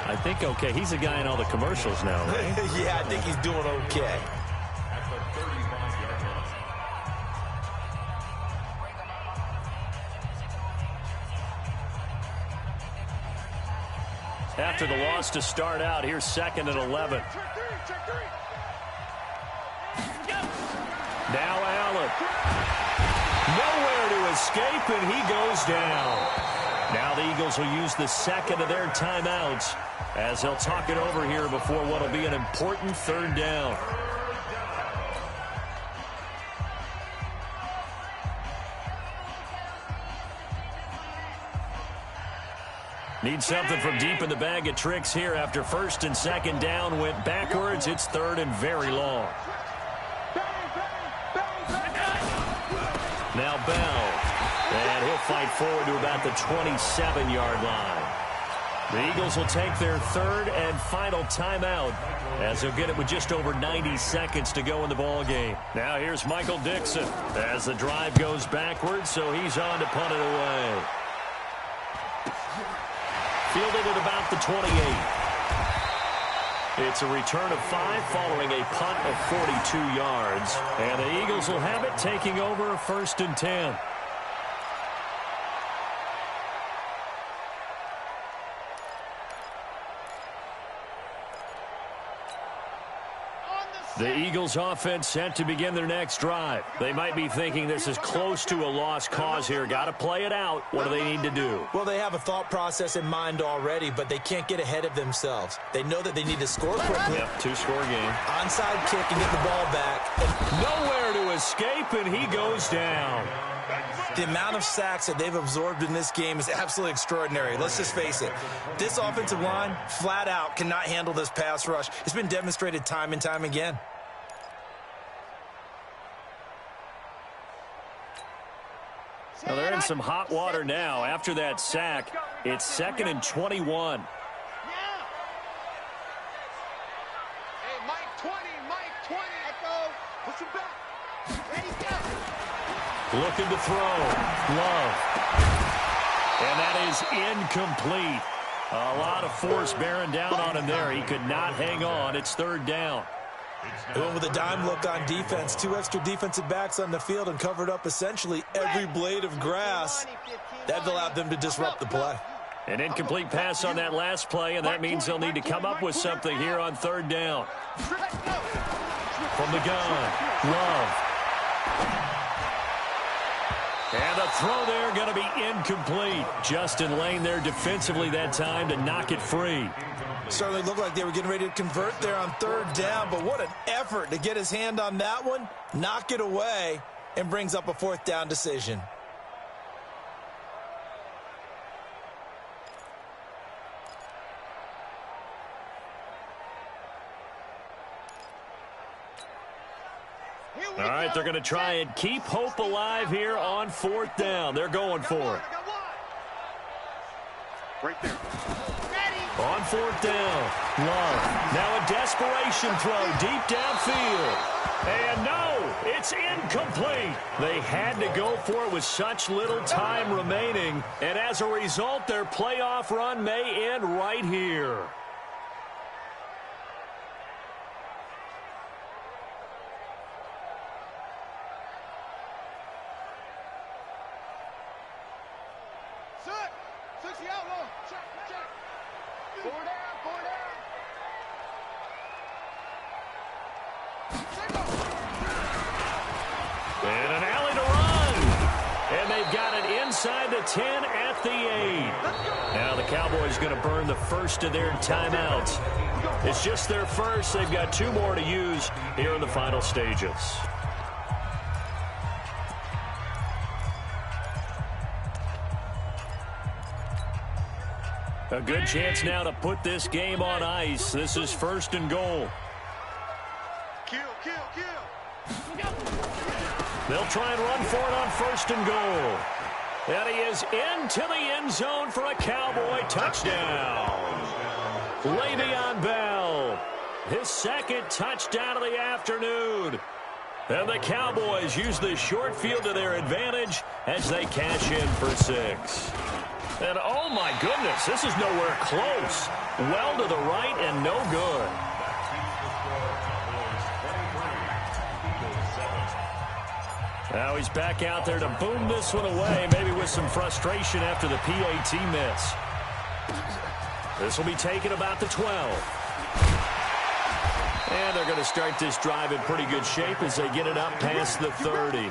I think okay. He's a guy in all the commercials now, right? Yeah, I think he's doing okay. After the loss to start out, here's 2nd and 11. Now Allen. Nowhere to escape, and he goes down. Now the Eagles will use the 2nd of their timeouts as they'll talk it over here before what will be an important 3rd down. Need something from deep in the bag of tricks here after 1st and 2nd down went backwards. It's 3rd and very long. Now Bell. And he'll fight forward to about the 27-yard line. The Eagles will take their 3rd and final timeout as they'll get it with just over 90 seconds to go in the ball game. Now here's Michael Dixon as the drive goes backwards, so he's on to punt it away. Fielded at about the 28. It's a return of 5 following a punt of 42 yards. And the Eagles will have it taking over 1st and 10. The Eagles offense set to begin their next drive. They might be thinking this is close to a lost cause here. Got to play it out. What do they need to do? Well, they have a thought process in mind already, but they can't get ahead of themselves. They know that they need to score quickly. Yep, 2-score game. Onside kick and get the ball back. Nowhere to escape, and he goes down. The amount of sacks that they've absorbed in this game is absolutely extraordinary. Let's just face it. This offensive line, flat out, cannot handle this pass rush. It's been demonstrated time and time again. Now they're in some hot water now. After that sack, it's 2nd and 21. Hey, Mike 20, Mike 20. Echo, push him back. Ready, go. Looking to throw. Love. And that is incomplete. A lot of force bearing down on him there. He could not hang on. It's 3rd down. They went with a dime look on defense. 2 extra defensive backs on the field and covered up essentially every blade of grass. That allowed them to disrupt the play. An incomplete pass on that last play, and that means they'll need to come up with something here on 3rd down. From the gun, Love. And the throw there going to be incomplete. Justin Lane there defensively that time to knock it free. Certainly looked like they were getting ready to convert there on 3rd down, but what an effort to get his hand on that one, knock it away, and brings up a 4th down decision. All right, they're going to try and keep hope alive here on 4th down. They're going for it. Right there. On 4th down, Love. Now a desperation throw deep downfield. And no, it's incomplete. They had to go for it with such little time remaining. And as a result, their playoff run may end right here. And an alley to run. And they've got it inside the 10 at the 8. Now the Cowboys going to burn the first of their timeouts. It's just their first. They've got 2 more to use here in the final stages. A good chance now to put this game on ice. This is 1st and goal. Kill. They'll try and run for it on 1st and goal. And he is into the end zone for a Cowboy touchdown. Le'Veon Bell, his 2nd touchdown of the afternoon. And the Cowboys use the short field to their advantage as they cash in for 6. And oh my goodness, this is nowhere close. Well to the right and no good. Now he's back out there to boom this one away, maybe with some frustration after the PAT miss. This will be taken about the 12. And they're going to start this drive in pretty good shape as they get it up past the 30.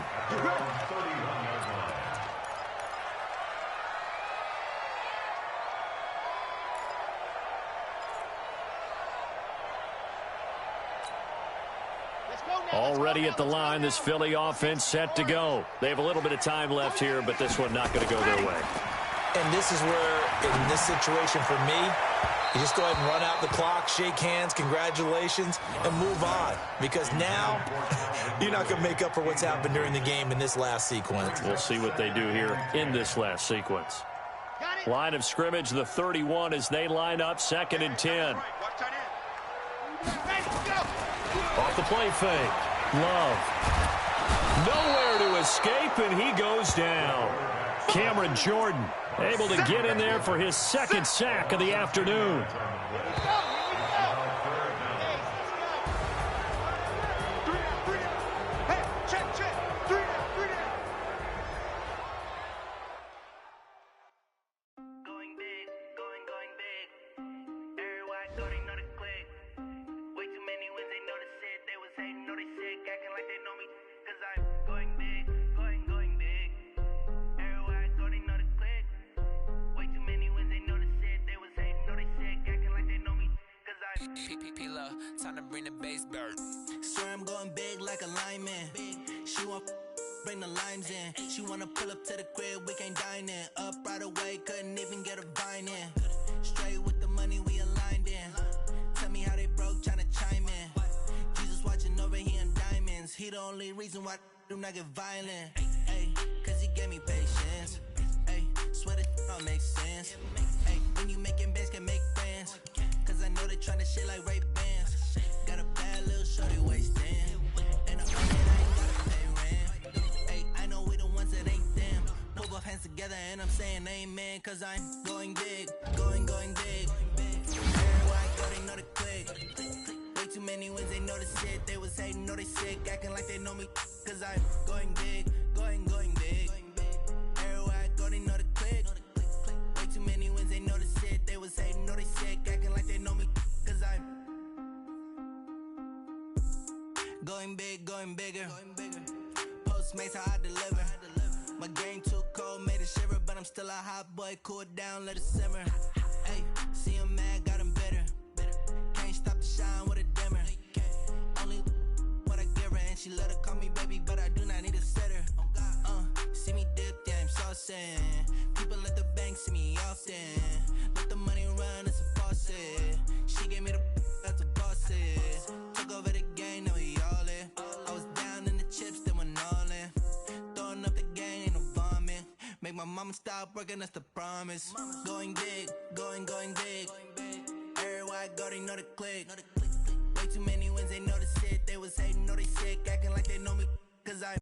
Already at the line, this Philly offense set to go. They have a little bit of time left here, but this one not going to go their way. And this is where, in this situation for me, you just go ahead and run out the clock, shake hands, congratulations, and move on. Because now, you're not going to make up for what's happened during the game in this last sequence. We'll see what they do here in this last sequence. Line of scrimmage, the 31, as they line up 2nd and 10. Off the play fake. Love. Nowhere to escape, and he goes down. Cameron Jordan able to get in there for his 2nd sack of the afternoon. Time to bring the bass bird. Swear I'm going big like a lineman. She want bring the limes in. She wanna pull up to the crib, we can't dine in. Up right away, couldn't even get a vine in. Straight with the money, we aligned in. Tell me how they broke, tryna chime in. Jesus watching over, he in diamonds. He the only reason why I do not get violent. Ay, cause he gave me patience. Ay, swear that all makes sense. Ay, when you making bands, can make friends. Cause I know they tryna shit like Ray Bans. Got a bad little shorty wasting. And I ain't gotta pay rent. Ay, I know we the ones that ain't them. Put both hands together and I'm saying amen. Cause I'm going big, going big. Everywhere I go, they know the click. Way too many wins, they know the shit. They was hating, know they sick, acting like they know me. Cause I'm going big, going big. Everywhere I go, they know the click. Way too many wins, they know the shit. They was hating, know they sick, acting like they know me. Cause I'm going big, going bigger. Postmates, how I deliver. My game too cold, made it shiver. But I'm still a hot boy, cool down, let it simmer. Hey, see him mad, got him bitter. Can't stop the shine with a dimmer. Only what I give her, and she let her call me baby, but I do not need a sitter. See me dip, yeah, I'm saucing. People at the bank see me often. Let the money run, it's a faucet. She gave me the that's a bosses. Took over the game, now we all in. I was down in the chips, they went all in. Throwing up the game, ain't no vomit. Make my mama stop working, that's the promise. Going big, going big. Everywhere I go, they know the click. Way too many wins, they know the shit. They was hating, know they sick, acting like they know me, cause I